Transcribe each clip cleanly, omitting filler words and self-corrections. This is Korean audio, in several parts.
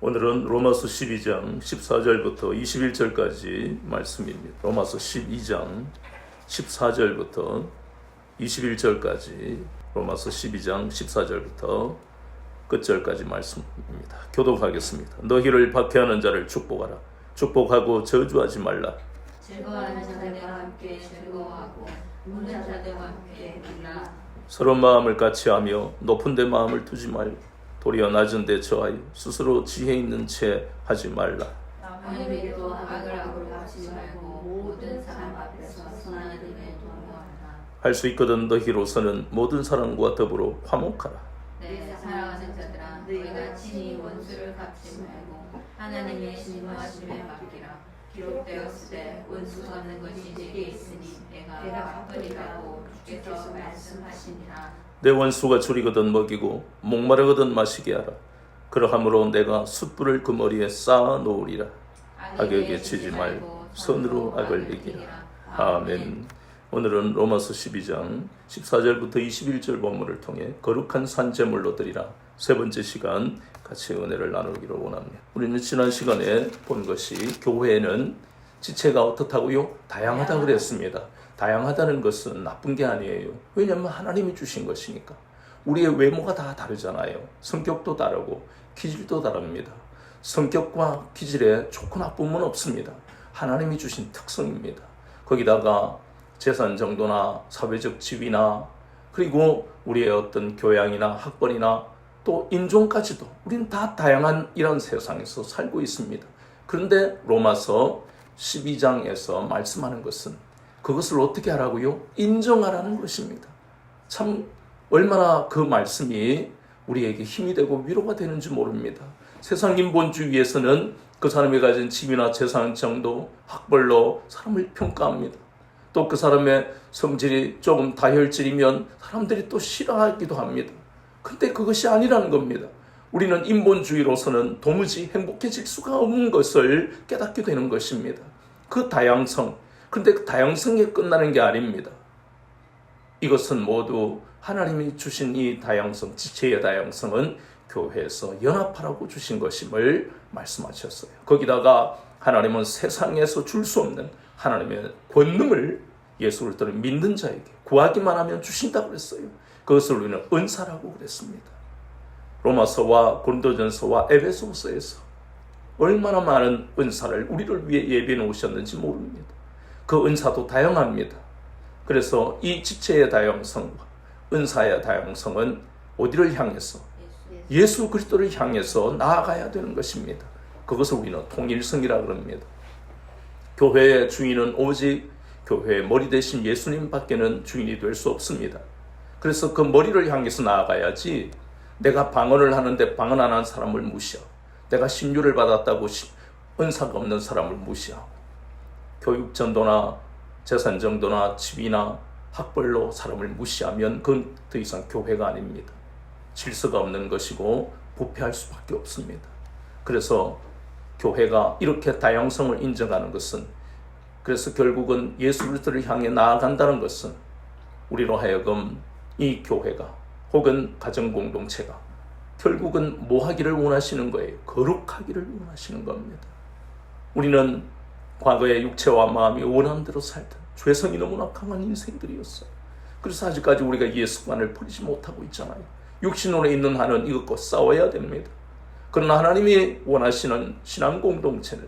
오늘은 로마서 12장 14절부터 21절까지 말씀입니다. 로마서 12장 14절부터 21절까지 로마서 12장 14절부터 끝절까지 말씀입니다. 교독하겠습니다. 너희를 박해하는 자를 축복하라. 축복하고 저주하지 말라. 즐거워하는 자들과 함께 즐거워하고 우는 자들과 함께 울라. 서로 마음을 같이하며 높은 데 마음을 두지 말고 도리어 낮은 데 처하여 스스로 지혜 있는 채 하지 말라. 남에게도 악을 악으로 갚지 말고 모든 사람 앞에서 선한 일에 동무하라. 할 수 있거든 너희로서는 모든 사람과 더불어 화목하라. 내 사랑하는 자들아, 너희가 친히 원수를 갚지 말고 하나님의 진노하심에 맡기라. 기록되었으되 원수 갚는 것이 내게 있으니 내가 갚으리라고 주께서 말씀하시니라. 내 원수가 줄이거든 먹이고 목마르거든 마시게 하라. 그러함으로 내가 숯불을 그 머리에 쌓아 놓으리라. 악에게 치지 말고 선으로 악을 이기라. 아멘. 오늘은 로마서 12장 14절부터 21절 본문을 통해 거룩한 산제물로 드리라 세 번째 시간 같이 은혜를 나누기를 원합니다. 우리는 지난 시간에 본 것이 교회는 지체가 어떻다고요? 다양하다 그랬습니다. 다양하다는 것은 나쁜 게 아니에요. 왜냐하면 하나님이 주신 것이니까. 우리의 외모가 다 다르잖아요. 성격도 다르고 기질도 다릅니다. 성격과 기질에 좋고 나쁨은 없습니다. 하나님이 주신 특성입니다. 거기다가 재산 정도나 사회적 지위나 그리고 우리의 어떤 교양이나 학벌이나 또 인종까지도 우리는 다 다양한 이런 세상에서 살고 있습니다. 그런데 로마서 12장에서 말씀하는 것은 그것을 어떻게 하라고요? 인정하라는 것입니다. 참 얼마나 그 말씀이 우리에게 힘이 되고 위로가 되는지 모릅니다. 세상 인본주의에서는 그 사람이 가진 지위나 재산 정도, 학벌로 사람을 평가합니다. 또 그 사람의 성질이 조금 다혈질이면 사람들이 또 싫어하기도 합니다. 근데 그것이 아니라는 겁니다. 우리는 인본주의로서는 도무지 행복해질 수가 없는 것을 깨닫게 되는 것입니다. 그 다양성, 그런데 그 다양성에 끝나는 게 아닙니다. 이것은 모두 하나님이 주신 이 다양성, 지체의 다양성은 교회에서 연합하라고 주신 것임을 말씀하셨어요. 거기다가 하나님은 세상에서 줄 수 없는 하나님의 권능을 예수 그리스도를 믿는 자에게 구하기만 하면 주신다고 그랬어요. 그것을 우리는 은사라고 그랬습니다. 로마서와 고린도전서와 에베소서에서 얼마나 많은 은사를 우리를 위해 예비해 놓으셨는지 모릅니다. 그 은사도 다양합니다. 그래서 이 지체의 다양성과 은사의 다양성은 어디를 향해서? 예수 그리스도를 향해서 나아가야 되는 것입니다. 그것을 우리는 통일성이라 그럽니다. 교회의 주인은 오직 교회의 머리 대신 예수님 밖에는 주인이 될 수 없습니다. 그래서 그 머리를 향해서 나아가야지 내가 방언을 하는데 방언 안 하는 사람을 무시하고 내가 신유를 받았다고 은사가 없는 사람을 무시하고 교육 정도나 재산 정도나 지위나 학벌로 사람을 무시하면 그건 더 이상 교회가 아닙니다. 질서가 없는 것이고 부패할 수밖에 없습니다. 그래서 교회가 이렇게 다양성을 인정하는 것은 그래서 결국은 예수 그리스도를 향해 나아간다는 것은 우리로 하여금 이 교회가 혹은 가정 공동체가 결국은 뭐 하기를 원하시는 거예요? 거룩하기를 원하시는 겁니다. 우리는 과거의 육체와 마음이 원하는 대로 살던 죄성이 너무나 강한 인생들이었어요. 그래서 아직까지 우리가 예수관을 버리지 못하고 있잖아요. 육신으로 있는 한은 이것과 싸워야 됩니다. 그러나 하나님이 원하시는 신앙 공동체는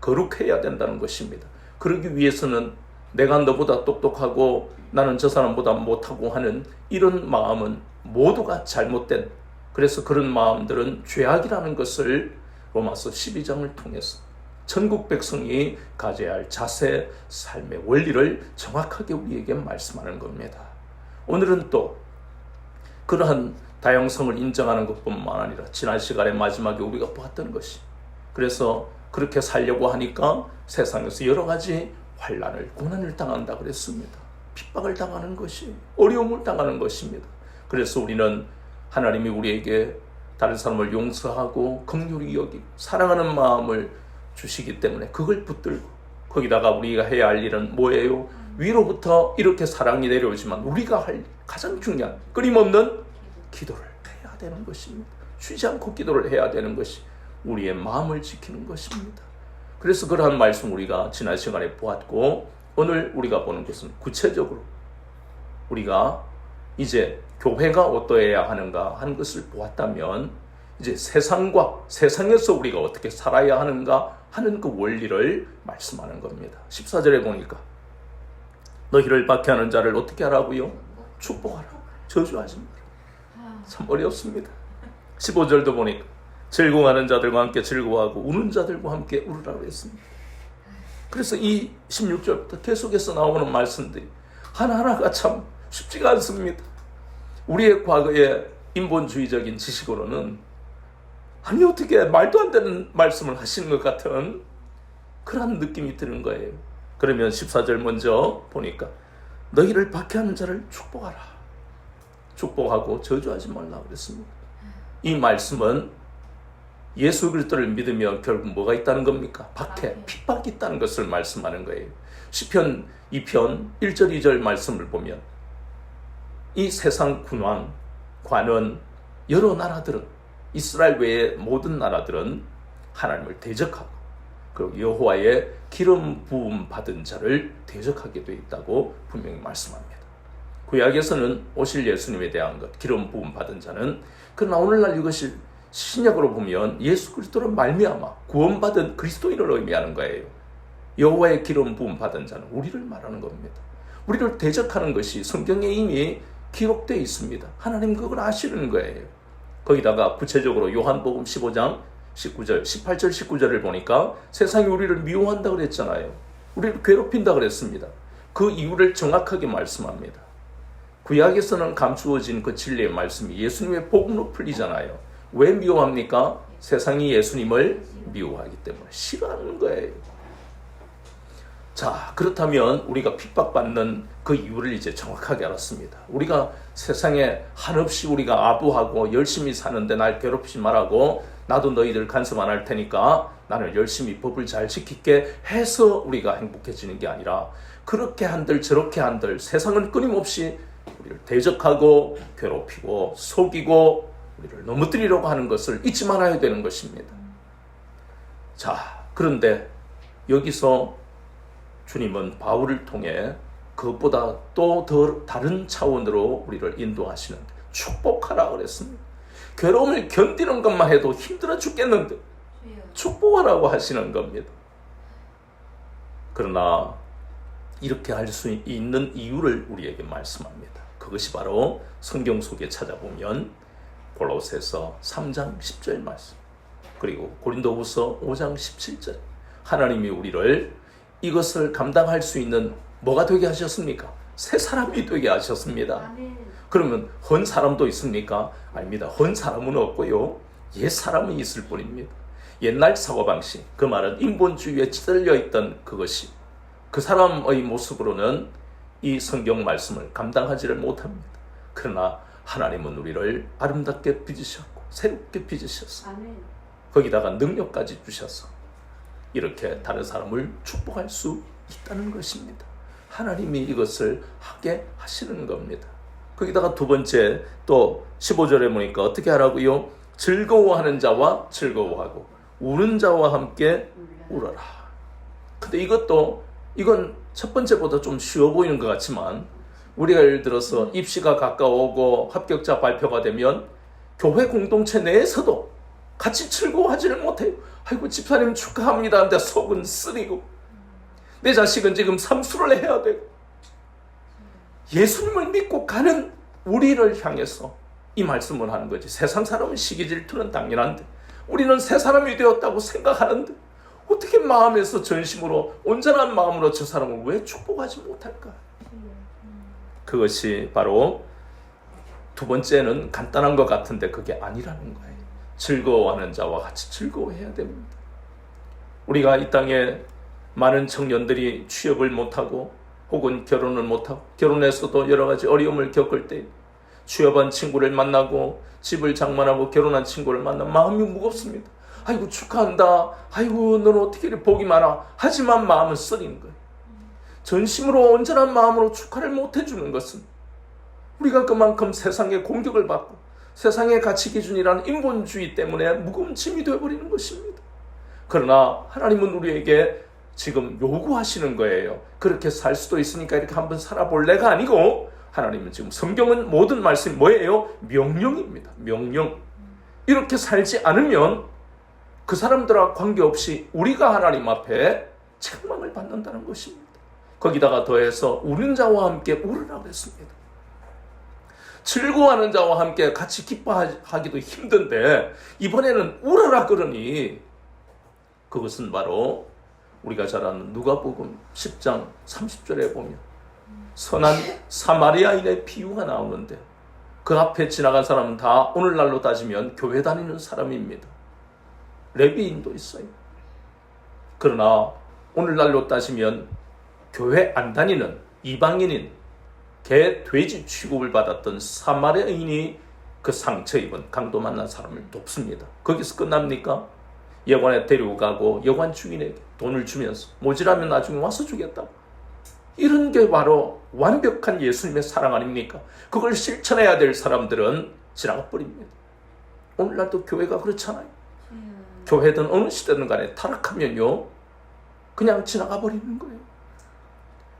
거룩해야 된다는 것입니다. 그러기 위해서는 내가 너보다 똑똑하고 나는 저 사람보다 못하고 하는 이런 마음은 모두가 잘못된, 그래서 그런 마음들은 죄악이라는 것을 로마서 12장을 통해서 천국 백성이 가져야 할 자세, 삶의 원리를 정확하게 우리에게 말씀하는 겁니다. 오늘은 또 그러한 다양성을 인정하는 것뿐만 아니라 지난 시간에 마지막에 우리가 보았던 것이, 그래서 그렇게 살려고 하니까 세상에서 여러 가지 환난을, 고난을 당한다 그랬습니다. 핍박을 당하는 것이, 어려움을 당하는 것입니다. 그래서 우리는 하나님이 우리에게 다른 사람을 용서하고 긍휼히 여기고 사랑하는 마음을 주시기 때문에 그걸 붙들고, 거기다가 우리가 해야 할 일은 뭐예요? 위로부터 이렇게 사랑이 내려오지만 우리가 할 가장 중요한 끊임없는 기도를 해야 되는 것입니다. 쉬지 않고 기도를 해야 되는 것이 우리의 마음을 지키는 것입니다. 그래서 그러한 말씀 우리가 지난 시간에 보았고, 오늘 우리가 보는 것은 구체적으로 우리가 이제 교회가 어떠해야 하는가 하는 것을 보았다면, 이제 세상에서 우리가 어떻게 살아야 하는가 하는 그 원리를 말씀하는 겁니다. 14절에 보니까 너희를 박해하는 자를 어떻게 하라고요? 축복하라. 저주하지 마라. 참 어렵습니다. 15절도 보니까 즐거워하는 자들과 함께 즐거워하고 우는 자들과 함께 울으라고 했습니다. 그래서 이 16절부터 계속해서 나오는 말씀들이 하나하나가 참 쉽지가 않습니다. 우리의 과거의 인본주의적인 지식으로는 아니 어떻게 말도 안 되는 말씀을 하시는 것 같은 그런 느낌이 드는 거예요. 그러면 14절 먼저 보니까 너희를 박해하는 자를 축복하라. 축복하고 저주하지 말라 그랬습니다. 이 말씀은 예수 그리스도를 믿으면 결국 뭐가 있다는 겁니까? 박해, 핍박이 있다는 것을 말씀하는 거예요. 시편 2편 1절 2절 말씀을 보면 이 세상 군왕, 관원, 여러 나라들은, 이스라엘 외의 모든 나라들은 하나님을 대적하고 그리고 여호와의 기름 부음 받은 자를 대적하게 되어 있다고 분명히 말씀합니다. 구약에서는 오실 예수님에 대한 것, 기름 부음 받은 자는, 그러나 오늘날 이것이 신약으로 보면 예수 그리스도로 말미암아 구원받은 그리스도인을 의미하는 거예요. 여호와의 기름 부음 받은 자는 우리를 말하는 겁니다. 우리를 대적하는 것이 성경에 이미 기록되어 있습니다. 하나님 그걸 아시는 거예요. 거기다가 구체적으로 요한복음 15장 19절, 18절, 19절을 보니까 세상이 우리를 미워한다 그랬잖아요. 우리를 괴롭힌다 그랬습니다. 그 이유를 정확하게 말씀합니다. 구약에서는 감추어진 그 진리의 말씀이 예수님의 복음으로 풀리잖아요. 왜 미워합니까? 세상이 예수님을 미워하기 때문에 싫어하는 거예요. 자, 그렇다면 우리가 핍박받는 그 이유를 이제 정확하게 알았습니다. 우리가 세상에 한없이 우리가 아부하고 열심히 사는데 날 괴롭히지 말라고, 나도 너희들 간섭 안 할 테니까 나는 열심히 법을 잘 지킬게 해서 우리가 행복해지는 게 아니라, 그렇게 한들 저렇게 한들 세상은 끊임없이 우리를 대적하고 괴롭히고 속이고 우리를 넘어뜨리려고 하는 것을 잊지 말아야 되는 것입니다. 자, 그런데 여기서 주님은 바울을 통해 그것보다 또 더 다른 차원으로 우리를 인도하시는데 축복하라 그랬습니다. 괴로움을 견디는 것만 해도 힘들어 죽겠는데 축복하라고 하시는 겁니다. 그러나 이렇게 할 수 있는 이유를 우리에게 말씀합니다. 그것이 바로 성경 속에 찾아보면 골로새서 3장 10절 말씀, 그리고 고린도후서 5장 17절, 하나님이 우리를 이것을 감당할 수 있는 뭐가 되게 하셨습니까? 새 사람이 되게 하셨습니다. 그러면 헌 사람도 있습니까? 아닙니다. 헌 사람은 없고요, 옛 사람은 있을 뿐입니다. 옛날 사고방식, 그 말은 인본주의에 찌들려 있던 그것이, 그 사람의 모습으로는 이 성경 말씀을 감당하지를 못합니다. 그러나 하나님은 우리를 아름답게 빚으셨고 새롭게 빚으셨어. 거기다가 능력까지 주셔서 이렇게 다른 사람을 축복할 수 있다는 것입니다. 하나님이 이것을 하게 하시는 겁니다. 거기다가 두 번째, 또 15절에 보니까 어떻게 하라고요? 즐거워하는 자와 즐거워하고 우는 자와 함께 울어라. 근데 이건 첫 번째보다 좀 쉬워 보이는 것 같지만, 우리가 예를 들어서 입시가 가까워오고 합격자 발표가 되면 교회 공동체 내에서도 같이 즐거워하지를 못해요. 아이고 집사님 축하합니다 하는데 속은 쓰리고, 내 자식은 지금 삼수를 해야 되고, 예수님을 믿고 가는 우리를 향해서 이 말씀을 하는 거지. 세상 사람은 시기 질투는 당연한데 우리는 새 사람이 되었다고 생각하는데 어떻게 마음에서 전심으로 온전한 마음으로 저 사람을 왜 축복하지 못할까? 그것이 바로 두 번째는 간단한 것 같은데 그게 아니라는 거예요. 즐거워하는 자와 같이 즐거워해야 됩니다. 우리가 이 땅에 많은 청년들이 취업을 못하고 혹은 결혼을 못하고, 결혼해서도 여러 가지 어려움을 겪을 때 취업한 친구를 만나고 집을 장만하고 결혼한 친구를 만나면 마음이 무겁습니다. 아이고 축하한다, 아이고 너는 어떻게 이렇게 복이 많아, 하지만 마음은 쓰리는 거예요. 전심으로 온전한 마음으로 축하를 못 해주는 것은 우리가 그만큼 세상의 공격을 받고 세상의 가치 기준이라는 인본주의 때문에 무거운 짐이 되어버리는 것입니다. 그러나 하나님은 우리에게 지금 요구하시는 거예요. 그렇게 살 수도 있으니까 이렇게 한번 살아볼래가 아니고, 하나님은 지금 성경은 모든 말씀이 뭐예요? 명령입니다. 명령. 이렇게 살지 않으면 그 사람들과 관계없이 우리가 하나님 앞에 책망을 받는다는 것입니다. 거기다가 더해서 우는 자와 함께 울으라고 했습니다. 즐거워하는 자와 함께 같이 기뻐하기도 힘든데 이번에는 울어라 그러니, 그것은 바로 우리가 잘 아는 누가복음 10장 30절에 보면 선한 사마리아인의 비유가 나오는데, 그 앞에 지나간 사람은 다 오늘날로 따지면 교회 다니는 사람입니다. 레위인도 있어요. 그러나 오늘날로 따지면 교회 안 다니는 이방인인 개, 돼지 취급을 받았던 사마리아인이 그 상처 입은 강도 만난 사람을 돕습니다. 거기서 끝납니까? 여관에 데리고 가고 여관 주인에게 돈을 주면서 모자라면 나중에 와서 주겠다고. 이런 게 바로 완벽한 예수님의 사랑 아닙니까? 그걸 실천해야 될 사람들은 지나가 버립니다. 오늘날도 교회가 그렇잖아요. 교회든 어느 시대든 간에 타락하면요, 그냥 지나가 버리는 거예요.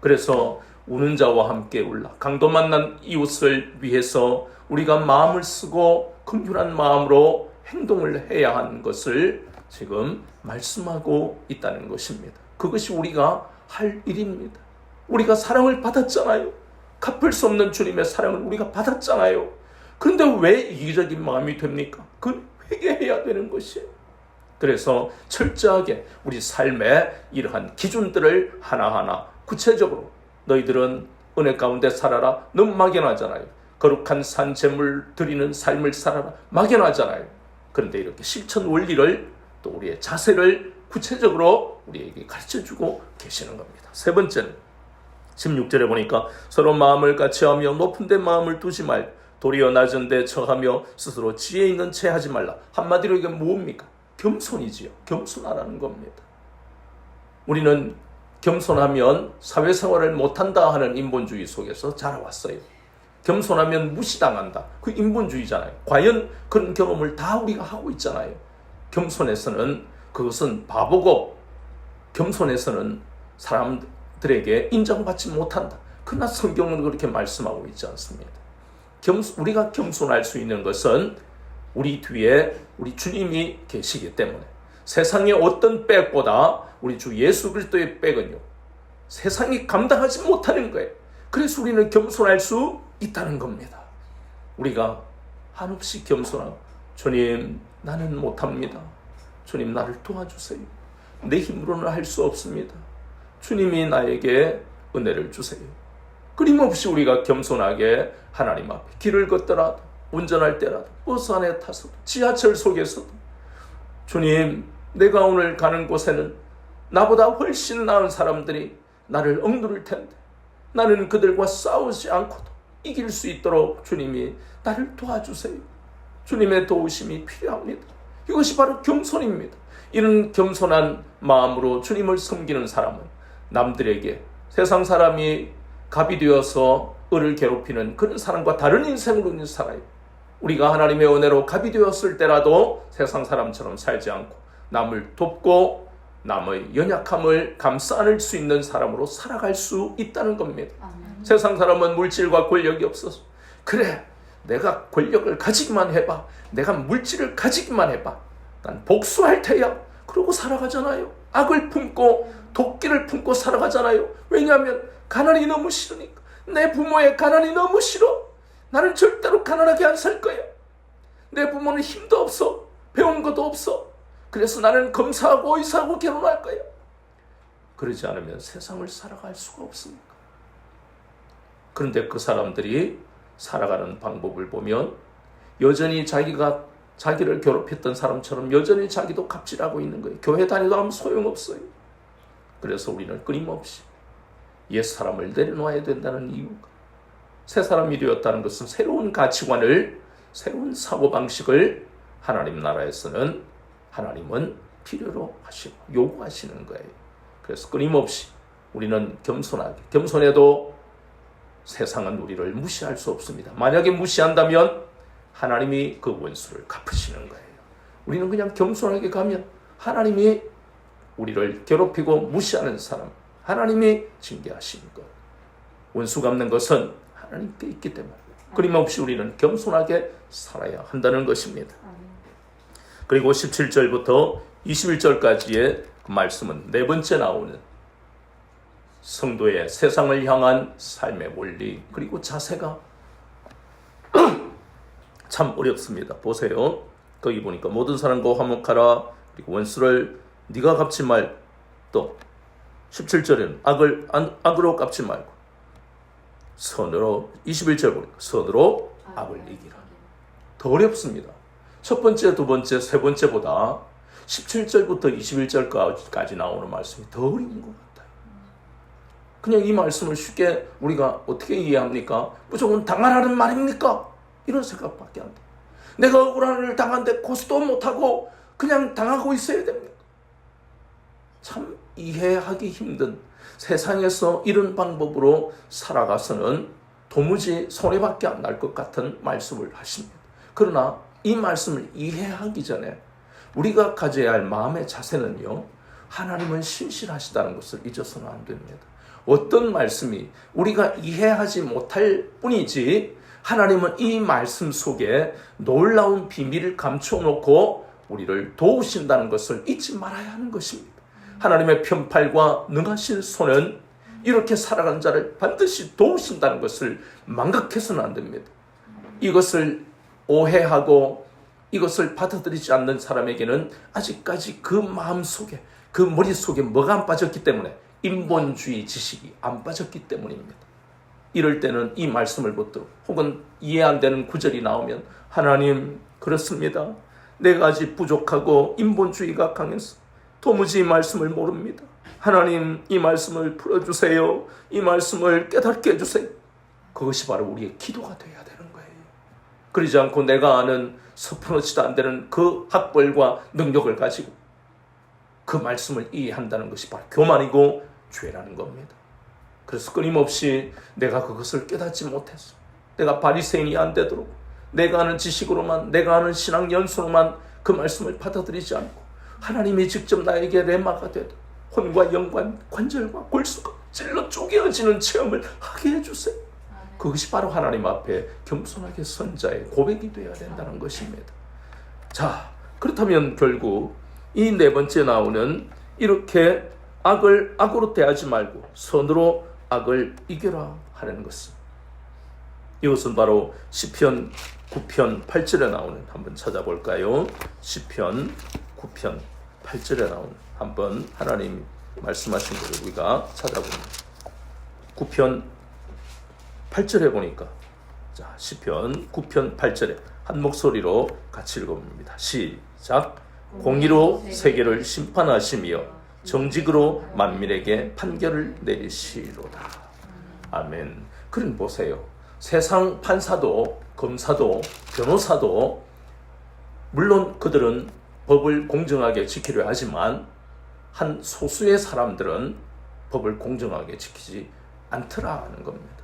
그래서 우는 자와 함께 울라. 강도 만난 이웃을 위해서 우리가 마음을 쓰고 긍휼한 마음으로 행동을 해야 하는 것을 지금 말씀하고 있다는 것입니다. 그것이 우리가 할 일입니다. 우리가 사랑을 받았잖아요. 갚을 수 없는 주님의 사랑을 우리가 받았잖아요. 그런데 왜 이기적인 마음이 됩니까? 그건 회개해야 되는 것이에요. 그래서 철저하게 우리 삶의 이러한 기준들을 하나하나 구체적으로, 너희들은 은혜 가운데 살아라. 너무 막연하잖아요. 거룩한 산 제물 드리는 삶을 살아라. 막연하잖아요. 그런데 이렇게 실천 원리를, 또 우리의 자세를 구체적으로 우리에게 가르쳐주고 계시는 겁니다. 세 번째는 16절에 보니까 서로 마음을 같이하며 높은 데 마음을 두지 말고 도리어 낮은 데 처하며 스스로 지혜 있는 채 하지 말라. 한마디로 이게 뭡니까? 겸손이지요. 겸손하라는 겁니다. 우리는 겸손하면 사회생활을 못한다 하는 인본주의 속에서 자라왔어요. 겸손하면 무시당한다. 그 인본주의잖아요. 과연 그런 경험을 다 우리가 하고 있잖아요. 겸손해서는 그것은 바보고, 겸손해서는 사람들에게 인정받지 못한다. 그러나 성경은 그렇게 말씀하고 있지 않습니다. 우리가 겸손할 수 있는 것은 우리 뒤에 우리 주님이 계시기 때문에, 세상의 어떤 백보다 우리 주 예수 그리스도의 백은요, 세상이 감당하지 못하는 거예요. 그래서 우리는 겸손할 수 있다는 겁니다. 우리가 한없이 겸손하고, 주님 나는 못합니다. 주님 나를 도와주세요. 내 힘으로는 할 수 없습니다. 주님이 나에게 은혜를 주세요. 끊임없이 우리가 겸손하게 하나님 앞에 길을 걷더라도, 운전할 때라도, 버스 안에 타서도, 지하철 속에서도, 주님 내가 오늘 가는 곳에는 나보다 훨씬 나은 사람들이 나를 억누를 텐데 나는 그들과 싸우지 않고도 이길 수 있도록 주님이 나를 도와주세요. 주님의 도우심이 필요합니다. 이것이 바로 겸손입니다. 이런 겸손한 마음으로 주님을 섬기는 사람은 남들에게, 세상 사람이 갑이 되어서 을을 괴롭히는 그런 사람과 다른 인생으로 살아요. 우리가 하나님의 은혜로 갑이 되었을 때라도 세상 사람처럼 살지 않고 남을 돕고 남의 연약함을 감싸 안을 수 있는 사람으로 살아갈 수 있다는 겁니다. 세상 사람은 물질과 권력이 없어서, 그래 내가 권력을 가지기만 해봐, 내가 물질을 가지기만 해봐, 난 복수할 테야, 그러고 살아가잖아요. 악을 품고 도끼를 품고 살아가잖아요. 왜냐하면 가난이 너무 싫으니까. 내 부모의 가난이 너무 싫어. 나는 절대로 가난하게 안 살 거야. 내 부모는 힘도 없어, 배운 것도 없어. 그래서 나는 검사하고 의사하고 결혼할 거야. 그러지 않으면 세상을 살아갈 수가 없습니다. 그런데 그 사람들이 살아가는 방법을 보면 여전히 자기를 괴롭혔던 사람처럼 여전히 자기도 갑질하고 있는 거예요. 교회 다니도 하면 소용없어요. 그래서 우리는 끊임없이 옛 사람을 내려놔야 된다는 이유가, 새 사람이 되었다는 것은 새로운 가치관을, 새로운 사고방식을 하나님 나라에서는 하나님은 필요로 하시고 요구하시는 거예요. 그래서 끊임없이 우리는 겸손하게, 겸손해도 세상은 우리를 무시할 수 없습니다. 만약에 무시한다면 하나님이 그 원수를 갚으시는 거예요. 우리는 그냥 겸손하게 가면 하나님이 우리를 괴롭히고 무시하는 사람, 하나님이 징계하시는 것. 원수 갚는 것은 하나님께 있기 때문에 끊임없이 우리는 겸손하게 살아야 한다는 것입니다. 그리고 17절부터 21절까지의 그 말씀은 네 번째 나오는 성도의 세상을 향한 삶의 원리 그리고 자세가 참 어렵습니다. 보세요. 거기 보니까 모든 사람과 화목하라. 그리고 원수를 네가 갚지 말. 또 17절에는 악으로 갚지 말고 선으로 21절 보니까 선으로 악을 이기라. 더 어렵습니다. 첫 번째, 두 번째, 세 번째보다 17절부터 21절까지 나오는 말씀이 더 어려운 것 같아요. 그냥 이 말씀을 쉽게 우리가 어떻게 이해합니까? 무조건 당하라는 말입니까? 이런 생각밖에 안 돼요. 내가 억울한 일을 당한데 고소도 못하고 그냥 당하고 있어야 됩니까? 참 이해하기 힘든 세상에서 이런 방법으로 살아가서는 도무지 손해밖에 안 날 것 같은 말씀을 하십니다. 그러나 이 말씀을 이해하기 전에 우리가 가져야 할 마음의 자세는요, 하나님은 신실하시다는 것을 잊어서는 안 됩니다. 어떤 말씀이 우리가 이해하지 못할 뿐이지 하나님은 이 말씀 속에 놀라운 비밀을 감춰놓고 우리를 도우신다는 것을 잊지 말아야 하는 것입니다. 하나님의 편팔과 능하신 손은 이렇게 살아가는 자를 반드시 도우신다는 것을 망각해서는 안 됩니다. 이것을 오해하고 이것을 받아들이지 않는 사람에게는 아직까지 그 마음속에, 그 머릿속에 뭐가 안 빠졌기 때문에 인본주의 지식이 안 빠졌기 때문입니다. 이럴 때는 이 말씀을 붙들고 혹은 이해 안 되는 구절이 나오면 하나님 그렇습니다. 내가 아직 부족하고 인본주의가 강해서 도무지 이 말씀을 모릅니다. 하나님 이 말씀을 풀어주세요. 이 말씀을 깨닫게 해주세요. 그것이 바로 우리의 기도가 되어야 되는 거예요. 그러지 않고 내가 아는 서푼어치도 안 되는 그 학벌과 능력을 가지고 그 말씀을 이해한다는 것이 바로 교만이고 죄라는 겁니다. 그래서 끊임없이 내가 그것을 깨닫지 못했어. 내가 바리새인이 안 되도록 내가 아는 지식으로만, 내가 아는 신앙 연수로만 그 말씀을 받아들이지 않고 하나님이 직접 나에게 레마가 되도 혼과 영과 관절과 골수가 찔러 쪼개어지는 체험을 하게 해주세요. 그것이 바로 하나님 앞에 겸손하게 선자의 고백이 되어야 된다는 것입니다. 자, 그렇다면 결국 이 네 번째 나오는 이렇게 악을 악으로 대하지 말고 선으로 악을 이겨라 하는 것은, 이것은 바로 시편 9편 8절에 나오는, 한번 찾아볼까요? 시편 9편 8절에 나오는, 한번 하나님 말씀하신 것을 우리가 찾아봅니다. 9편 8절에 보니까, 자, 시편 9편 8절에 한 목소리로 같이 읽어봅니다. 시작. 공의로 세계를 심판하시며 정직으로 만민에게 판결을 내리시로다. 아멘. 그럼 보세요. 세상 판사도 검사도 변호사도 물론 그들은 법을 공정하게 지키려 하지만 한 소수의 사람들은 법을 공정하게 지키지 않더라는 겁니다.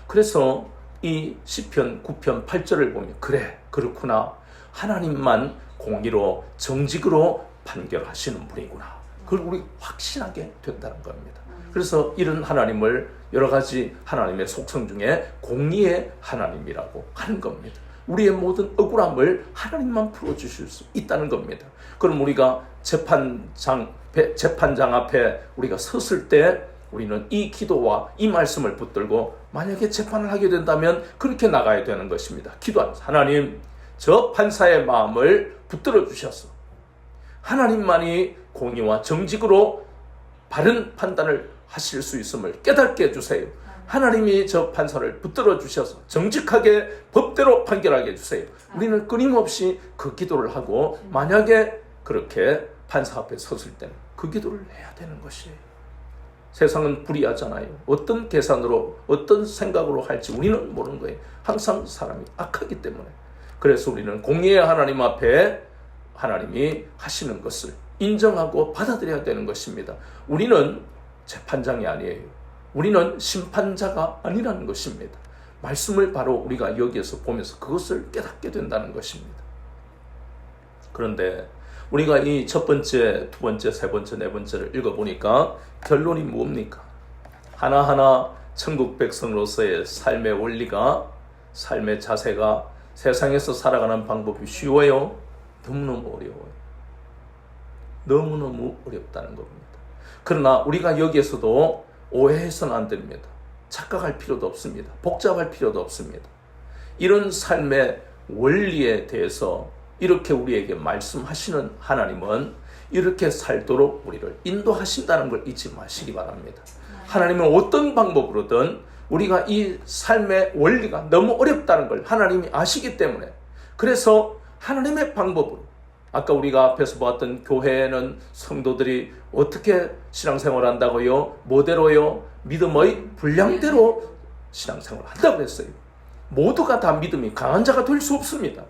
그래서 이 시편 9편 8절을 보면 그래, 그렇구나. 하나님만 공의로 정직으로 판결하시는 분이구나. 그걸 우리 확신하게 된다는 겁니다. 그래서 이런 하나님을 여러 가지 하나님의 속성 중에 공의의 하나님이라고 하는 겁니다. 우리의 모든 억울함을 하나님만 풀어주실 수 있다는 겁니다. 그럼 우리가 재판장 앞에 우리가 섰을 때 우리는 이 기도와 이 말씀을 붙들고 만약에 재판을 하게 된다면 그렇게 나가야 되는 것입니다. 기도하면서 하나님, 저 판사의 마음을 붙들어 주셔서 하나님만이 공의와 정직으로 바른 판단을 하실 수 있음을 깨닫게 해주세요. 하나님이 저 판사를 붙들어 주셔서 정직하게 법대로 판결하게 해주세요. 우리는 끊임없이 그 기도를 하고 만약에 그렇게 판사 앞에 섰을 때는 그 기도를 해야 되는 것이에요. 세상은 불의하잖아요. 어떤 계산으로 어떤 생각으로 할지 우리는 모르는 거예요. 항상 사람이 악하기 때문에. 그래서 우리는 공의의 하나님 앞에 하나님이 하시는 것을 인정하고 받아들여야 되는 것입니다. 우리는 재판장이 아니에요. 우리는 심판자가 아니라는 것입니다. 말씀을 바로 우리가 여기에서 보면서 그것을 깨닫게 된다는 것입니다. 그런데 우리가 이 첫 번째, 두 번째, 세 번째, 네 번째를 읽어보니까 결론이 뭡니까? 하나하나 천국 백성으로서의 삶의 원리가, 삶의 자세가 세상에서 살아가는 방법이 쉬워요? 너무너무 어려워요. 너무너무 어렵다는 겁니다. 그러나 우리가 여기에서도 오해해서는 안 됩니다. 착각할 필요도 없습니다. 복잡할 필요도 없습니다. 이런 삶의 원리에 대해서 이렇게 우리에게 말씀하시는 하나님은 이렇게 살도록 우리를 인도하신다는 걸 잊지 마시기 바랍니다. 하나님은 어떤 방법으로든 우리가 이 삶의 원리가 너무 어렵다는 걸 하나님이 아시기 때문에, 그래서 하나님의 방법으로, 아까 우리가 앞에서 보았던 교회에는 성도들이 어떻게 신앙생활을 한다고요? 뭐대로요? 믿음의 분량대로 신앙생활을 한다고 했어요. 모두가 다 믿음이 강한 자가 될 수 없습니다.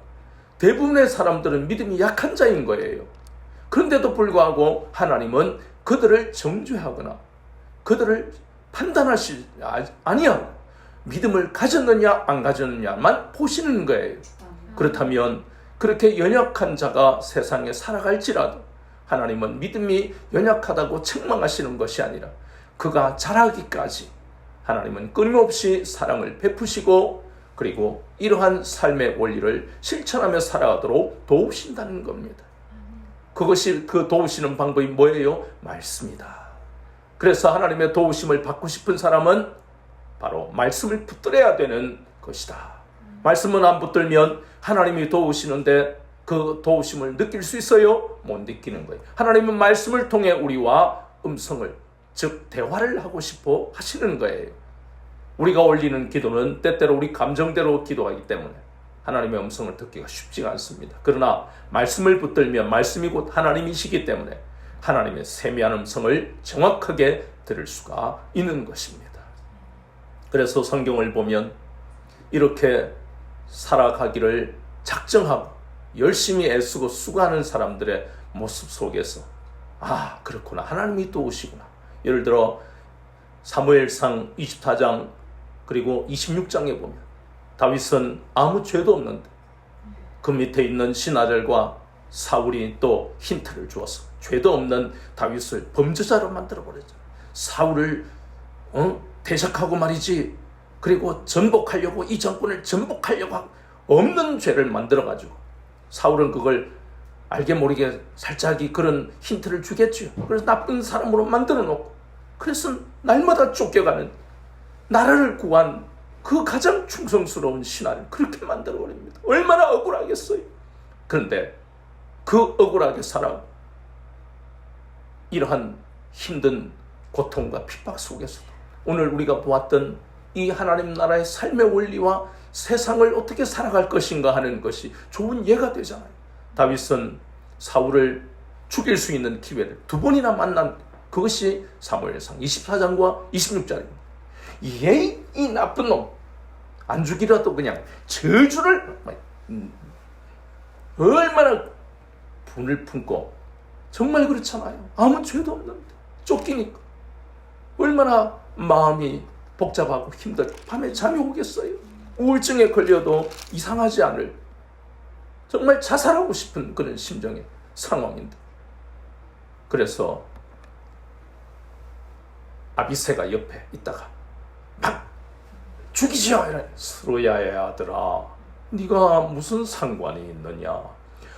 대부분의 사람들은 믿음이 약한 자인 거예요. 그런데도 불구하고 하나님은 그들을 정죄하거나 그들을 판단하시 아니하고 믿음을 가졌느냐 안 가졌느냐만 보시는 거예요. 그렇다면 그렇게 연약한 자가 세상에 살아갈지라도 하나님은 믿음이 연약하다고 책망하시는 것이 아니라 그가 자라기까지 하나님은 끊임없이 사랑을 베푸시고 그리고 이러한 삶의 원리를 실천하며 살아가도록 도우신다는 겁니다. 그것이 그 도우시는 방법이 뭐예요? 말씀이다. 그래서 하나님의 도우심을 받고 싶은 사람은 바로 말씀을 붙들어야 되는 것이다. 말씀은 안 붙들면 하나님이 도우시는데 그 도우심을 느낄 수 있어요? 못 느끼는 거예요. 하나님은 말씀을 통해 우리와 음성을, 즉 대화를 하고 싶어 하시는 거예요. 우리가 올리는 기도는 때때로 우리 감정대로 기도하기 때문에 하나님의 음성을 듣기가 쉽지가 않습니다. 그러나 말씀을 붙들면 말씀이 곧 하나님이시기 때문에 하나님의 세미한 음성을 정확하게 들을 수가 있는 것입니다. 그래서 성경을 보면 이렇게 살아가기를 작정하고 열심히 애쓰고 수고하는 사람들의 모습 속에서 아, 그렇구나, 하나님이 도우시구나. 예를 들어 사무엘상 24장 그리고 26장에 보면 다윗은 아무 죄도 없는데 그 밑에 있는 신하들과 사울이 또 힌트를 주어서 죄도 없는 다윗을 범죄자로 만들어버렸죠. 사울을 대적하고 말이지, 그리고 전복하려고, 이 정권을 전복하려고 하고 없는 죄를 만들어가지고 사울은 그걸 알게 모르게 살짝이 그런 힌트를 주겠죠. 그래서 나쁜 사람으로 만들어 놓고, 그래서 날마다 쫓겨가는, 나라를 구한 그 가장 충성스러운 신하를 그렇게 만들어버립니다. 얼마나 억울하겠어요. 그런데 그 억울하게 살아 이러한 힘든 고통과 핍박 속에서도 오늘 우리가 보았던 이 하나님 나라의 삶의 원리와 세상을 어떻게 살아갈 것인가 하는 것이 좋은 예가 되잖아요. 다윗은 사울을 죽일 수 있는 기회를 두 번이나 만난 그것이 사무엘상 24장과 26장입니다. 이 나쁜 놈, 안 죽이라도 그냥 저주를 얼마나 분을 품고, 정말 그렇잖아요. 아무 죄도 없는데 쫓기니까 얼마나 마음이 복잡하고 힘들고 밤에 잠이 오겠어요. 우울증에 걸려도 이상하지 않을, 정말 자살하고 싶은 그런 심정의 상황인데, 그래서 아비새가 옆에 있다가 막 죽이죠. 스루야의 아들아, 네가 무슨 상관이 있느냐.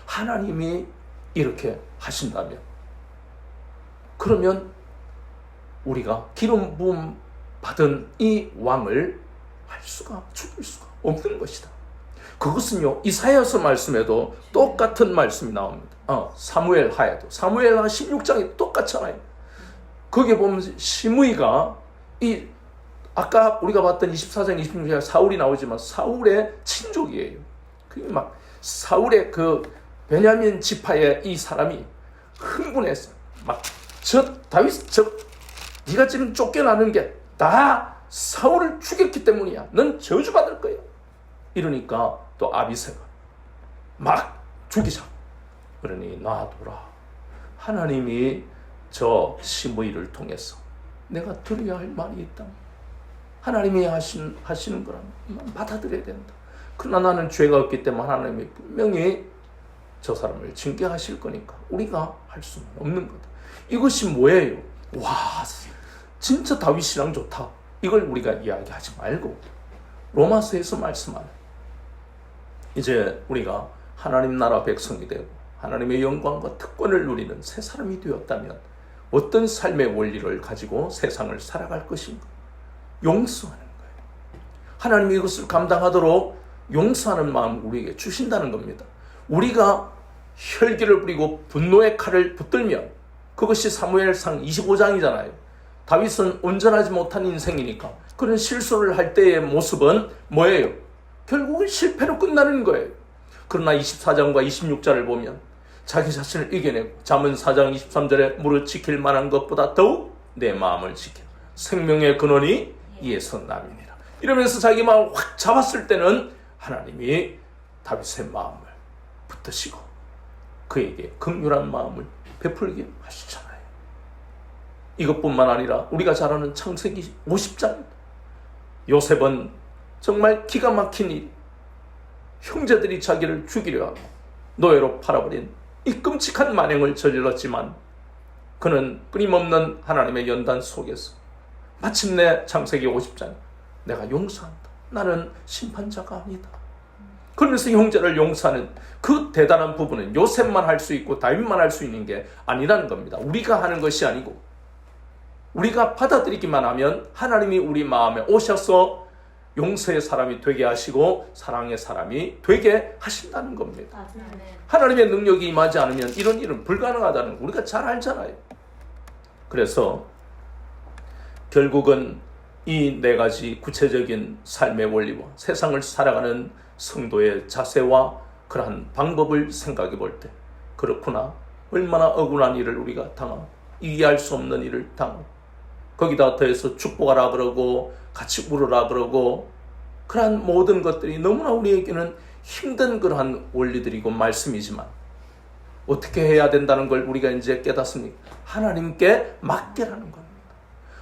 하나님이 이렇게 하신다면, 그러면 우리가 기름 부음 받은 이 왕을 죽일 수가 없는 것이다. 그것은요, 이사야서 말씀에도 똑같은 말씀이 나옵니다. 사무엘 하에도, 사무엘 하 16장이 똑같잖아요. 거기에 보면 시므이가 아까 우리가 봤던 24장 26장 사울이 나오지만 사울의 친족이에요. 그게 막 사울의 그 베냐민 지파의 이 사람이 흥분해서 막 다윗 네가 지금 쫓겨나는 게 다 사울을 죽였기 때문이야. 넌 저주받을 거야. 이러니까 또 아비새가 막 죽이자. 그러니 놔둬라. 하나님이 저 시므이를 통해서 내가 드려야 할 말이 있다. 하나님이 하시는 거라면 받아들여야 된다. 그러나 나는 죄가 없기 때문에 하나님이 분명히 저 사람을 징계하실 거니까 우리가 할 수는 없는 거다. 이것이 뭐예요? 와, 진짜 다윗 신앙 좋다. 이걸 우리가 이야기하지 말고 로마서에서 말씀하는, 이제 우리가 하나님 나라 백성이 되고 하나님의 영광과 특권을 누리는 새 사람이 되었다면 어떤 삶의 원리를 가지고 세상을 살아갈 것인가? 용서하는 거예요. 하나님이 이것을 감당하도록 용서하는 마음을 우리에게 주신다는 겁니다. 우리가 혈기를 부리고 분노의 칼을 붙들면, 그것이 사무엘상 25장이잖아요. 다윗은 온전하지 못한 인생이니까 그런 실수를 할 때의 모습은 뭐예요? 결국은 실패로 끝나는 거예요. 그러나 24장과 26장을 보면 자기 자신을 이겨내고 잠언 4장 23절에 무릇 지킬 만한 것보다 더욱 내 마음을 지켜 생명의 근원이 이에서 남이니라. 이러면서 자기 마음을 확 잡았을 때는 하나님이 다윗의 마음을 붙드시고 그에게 긍휼한 마음을 베풀게 하시잖아요. 이것뿐만 아니라 우리가 잘 아는 창세기 50장, 요셉은 정말 기가 막힌 일, 형제들이 자기를 죽이려 하고 노예로 팔아버린 이 끔찍한 만행을 저질렀지만 그는 끊임없는 하나님의 연단 속에서 마침내 창세기 50장, 내가 용서한다. 나는 심판자가 아니다. 그러면서 형제를 용서하는 그 대단한 부분은 요셉만 할 수 있고 다윗만 할 수 있는 게 아니라는 겁니다. 우리가 하는 것이 아니고 우리가 받아들이기만 하면 하나님이 우리 마음에 오셔서 용서의 사람이 되게 하시고 사랑의 사람이 되게 하신다는 겁니다. 하나님의 능력이 임하지 않으면 이런 일은 불가능하다는 거 우리가 잘 알잖아요. 그래서 결국은 이 네 가지 구체적인 삶의 원리와 세상을 살아가는 성도의 자세와 그러한 방법을 생각해 볼 때, 그렇구나, 얼마나 억울한 일을 우리가 당하고 이해할 수 없는 일을 당하고 거기다 더해서 축복하라 그러고 같이 울으라 그러고 그러한 모든 것들이 너무나 우리에게는 힘든 그러한 원리들이고 말씀이지만 어떻게 해야 된다는 걸 우리가 이제 깨닫습니까? 하나님께 맡기라는 겁니다.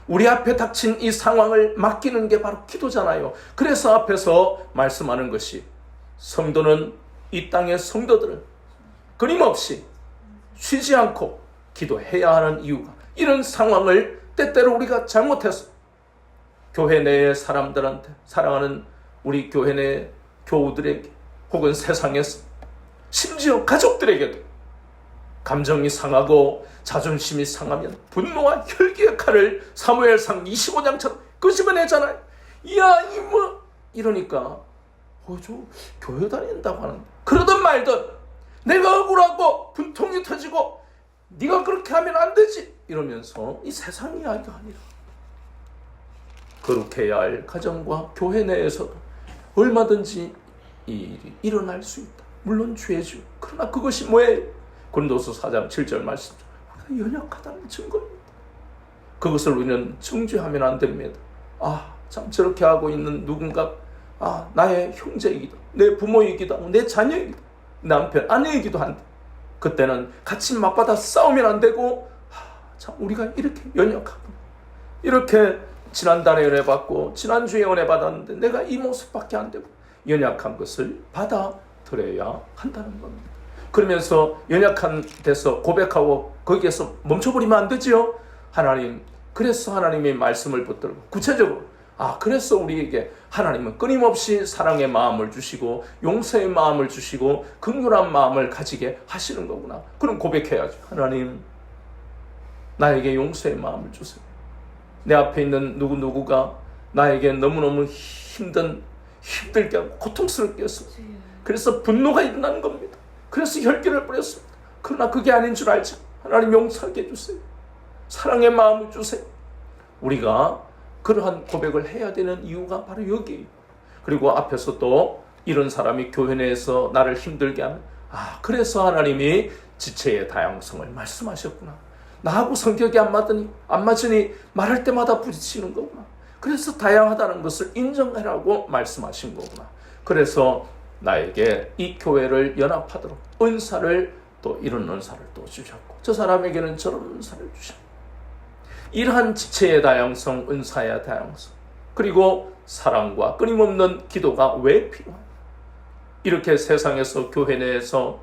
우리 앞에 닥친 이 상황을 맡기는 게 바로 기도잖아요. 그래서 앞에서 말씀하는 것이, 성도는, 이 땅의 성도들은 끊임없이 쉬지 않고 기도해야 하는 이유가, 이런 상황을 때때로 우리가 잘못해서 교회 내의 사람들한테, 사랑하는 우리 교회 내 교우들에게 혹은 세상에서 심지어 가족들에게도 감정이 상하고 자존심이 상하면 분노와 혈기의 칼을 사무엘상 25장처럼 끄집어내잖아요. 이야 이뭐 이러니까 저 교회 다닌다고 하는데, 그러든 말든 내가 억울하고 분통이 터지고 네가 그렇게 하면 안 되지 이러면서 이 세상 이야기가 아니라 거룩해야 할 가정과 교회 내에서도 얼마든지 이 일이 일어날 수 있다. 물론 죄죠. 그러나 그것이 뭐예요? 고린도서 4장 7절 말씀, 우리가 연약하다는 증거입니다. 그것을 우리는 정죄하면 안 됩니다. 참 저렇게 하고 있는 누군가, 나의 형제이기도, 내 부모이기도 하고 내 자녀이기도, 남편, 아내이기도 한데 그때는 같이 맞받아 싸우면 안 되고, 참 우리가 이렇게 연약하구나. 이렇게 지난달에 은혜 받고 지난주에 은혜 받았는데 내가 이 모습밖에 안 되고, 연약한 것을 받아들여야 한다는 겁니다. 그러면서 연약한 데서 고백하고 거기에서 멈춰버리면 안 되지요. 하나님, 그래서 하나님의 말씀을 붙들고 구체적으로, 그래서 우리에게 하나님은 끊임없이 사랑의 마음을 주시고 용서의 마음을 주시고 긍휼한 마음을 가지게 하시는 거구나. 그럼 고백해야죠. 하나님, 나에게 용서의 마음을 주세요. 내 앞에 있는 누구누구가 나에게 너무너무 힘들게 하고 고통스럽게 했어. 그래서 분노가 일어나는 겁니다. 그래서 혈기를 뿌렸습니다. 그러나 그게 아닌 줄 알죠. 하나님 용서하게 해주세요. 사랑의 마음을 주세요. 우리가 그러한 고백을 해야 되는 이유가 바로 여기에요. 그리고 앞에서 또 이런 사람이 교회 내에서 나를 힘들게 하면, 그래서 하나님이 지체의 다양성을 말씀하셨구나. 나하고 성격이 안 맞으니 말할 때마다 부딪히는 거구나. 그래서 다양하다는 것을 인정하라고 말씀하신 거구나. 그래서 나에게 이 교회를 연합하도록 은사를, 또 이런 은사를 또 주셨고, 저 사람에게는 저런 은사를 주셨고, 이러한 지체의 다양성, 은사의 다양성, 그리고 사랑과 끊임없는 기도가 왜 필요한가? 이렇게 세상에서 교회 내에서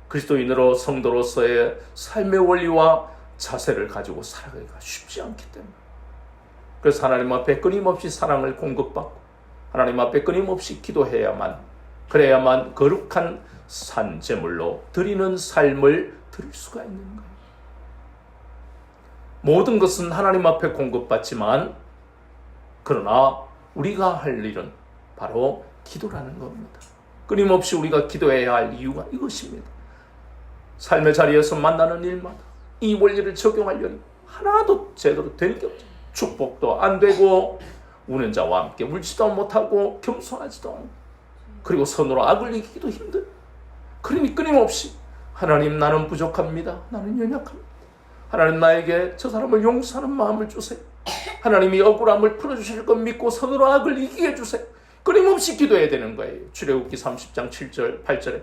그리스도인으로 성도로서의 삶의 원리와 자세를 가지고 살아가기가 쉽지 않기 때문에, 그래서 하나님 앞에 끊임없이 사랑을 공급받고 하나님 앞에 끊임없이 기도해야만, 그래야만 거룩한 산제물로 드리는 삶을 드릴 수가 있는 거예요. 모든 것은 하나님 앞에 공급받지만, 그러나 우리가 할 일은 바로 기도라는 겁니다. 끊임없이 우리가 기도해야 할 이유가 이것입니다. 삶의 자리에서 만나는 일마다 이 원리를 적용하려니 하나도 제대로 되는 게 없죠. 축복도 안 되고, 우는 자와 함께 울지도 못하고 겸손하지도 않고, 그리고 선으로 악을 이기기도 힘들어요. 그러니 끊임없이 하나님, 나는 부족합니다. 나는 연약합니다. 하나님, 나에게 저 사람을 용서하는 마음을 주세요. 하나님이 억울함을 풀어주실 것 믿고 선으로 악을 이기게 해주세요. 끊임없이 기도해야 되는 거예요. 출애굽기 30장 7절 8절에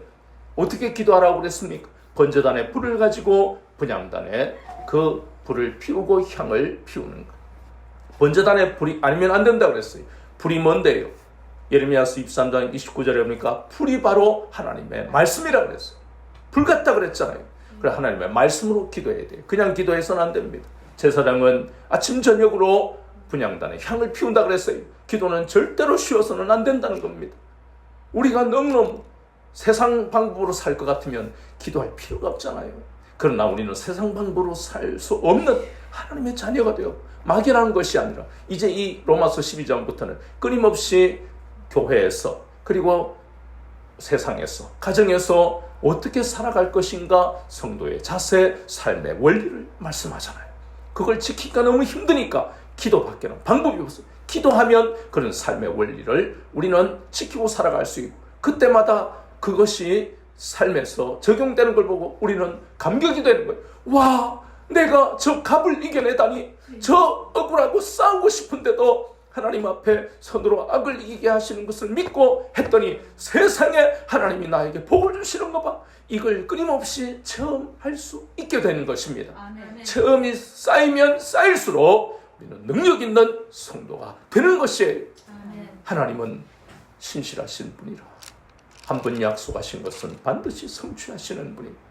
어떻게 기도하라고 그랬습니까? 번제단에 불을 가지고 분향단에 그 불을 피우고 향을 피우는 거예요. 번제단에 불이 아니면 안 된다고 그랬어요. 불이 뭔데요? 예레미야서 23장 29절에 보니까 불이 바로 하나님의 말씀이라고 그랬어요. 불 같다 그랬잖아요. 그래서 하나님의 말씀으로 기도해야 돼요. 그냥 기도해서는 안 됩니다. 제사장은 아침 저녁으로 분향단에 향을 피운다 그랬어요. 기도는 절대로 쉬어서는 안 된다는 겁니다. 우리가 너무너무 세상 방법으로 살 것 같으면 기도할 필요가 없잖아요. 그러나 우리는 세상 방법으로 살 수 없는 하나님의 자녀가 되어 막연한 것이 아니라, 이제 이 로마서 12장부터는 끊임없이 교회에서, 그리고 세상에서, 가정에서 어떻게 살아갈 것인가, 성도의 자세, 삶의 원리를 말씀하잖아요. 그걸 지키기가 너무 힘드니까 기도밖에는 방법이 없어요. 기도하면 그런 삶의 원리를 우리는 지키고 살아갈 수 있고, 그때마다 그것이 삶에서 적용되는 걸 보고 우리는 감격이 되는 거예요. 와, 내가 저 갑을 이겨내다니, 저 억울하고 싸우고 싶은데도 하나님 앞에 선으로 악을 이기게 하시는 것을 믿고 했더니 세상에 하나님이 나에게 복을 주시는 거 봐. 이걸 끊임없이 체험할 수 있게 되는 것입니다. 아멘. 체험이 쌓이면 쌓일수록 우리는 능력 있는 성도가 되는 것이에요. 아멘. 하나님은 신실하신 분이라 한 번 약속하신 것은 반드시 성취하시는 분입니다.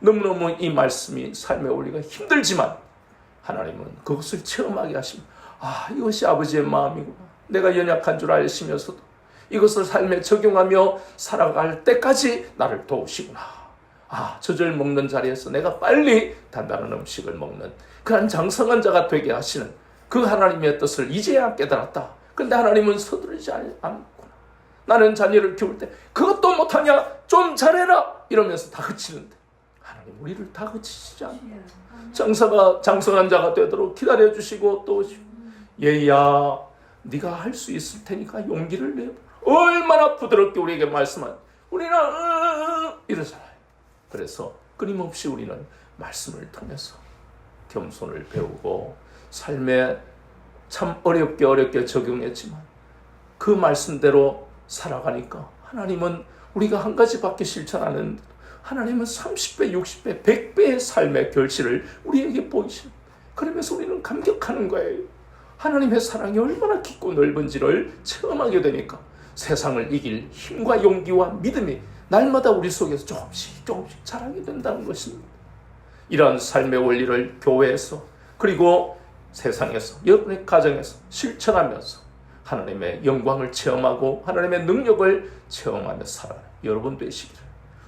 너무너무 이 말씀이 삶의 원리가 힘들지만 하나님은 그것을 체험하게 하십니다. 아, 이것이 아버지의 마음이구나. 내가 연약한 줄 알시면서도 이것을 삶에 적용하며 살아갈 때까지 나를 도우시구나. 아, 저절 먹는 자리에서 내가 빨리 단단한 음식을 먹는 그런 장성한 자가 되게 하시는 그 하나님의 뜻을 이제야 깨달았다. 그런데 하나님은 서두르지 않구나. 나는 자녀를 키울 때 그것도 못하냐? 좀 잘해라! 이러면서 다그치는데 하나님 우리를 다그치시지 않나요? 장성한 자가 되도록 기다려주시고 또 얘야, 네가 할 수 있을 테니까 용기를 내어. 얼마나 부드럽게 우리에게 말씀한, 우리는 이러잖아요. 그래서 끊임없이 우리는 말씀을 통해서 겸손을 배우고 삶에 참 어렵게 적용했지만 그 말씀대로 살아가니까 하나님은 우리가 한 가지밖에 실천하는, 하나님은 30배, 60배, 100배의 삶의 결실을 우리에게 보이십니다. 그러면서 우리는 감격하는 거예요. 하나님의 사랑이 얼마나 깊고 넓은지를 체험하게 되니까 세상을 이길 힘과 용기와 믿음이 날마다 우리 속에서 조금씩 자라게 된다는 것입니다. 이러한 삶의 원리를 교회에서, 그리고 세상에서, 여러분의 가정에서 실천하면서 하나님의 영광을 체험하고 하나님의 능력을 체험하며 살아가는 여러분 되시기를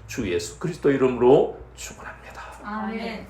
주 예수 그리스도 이름으로 축원합니다. 아멘.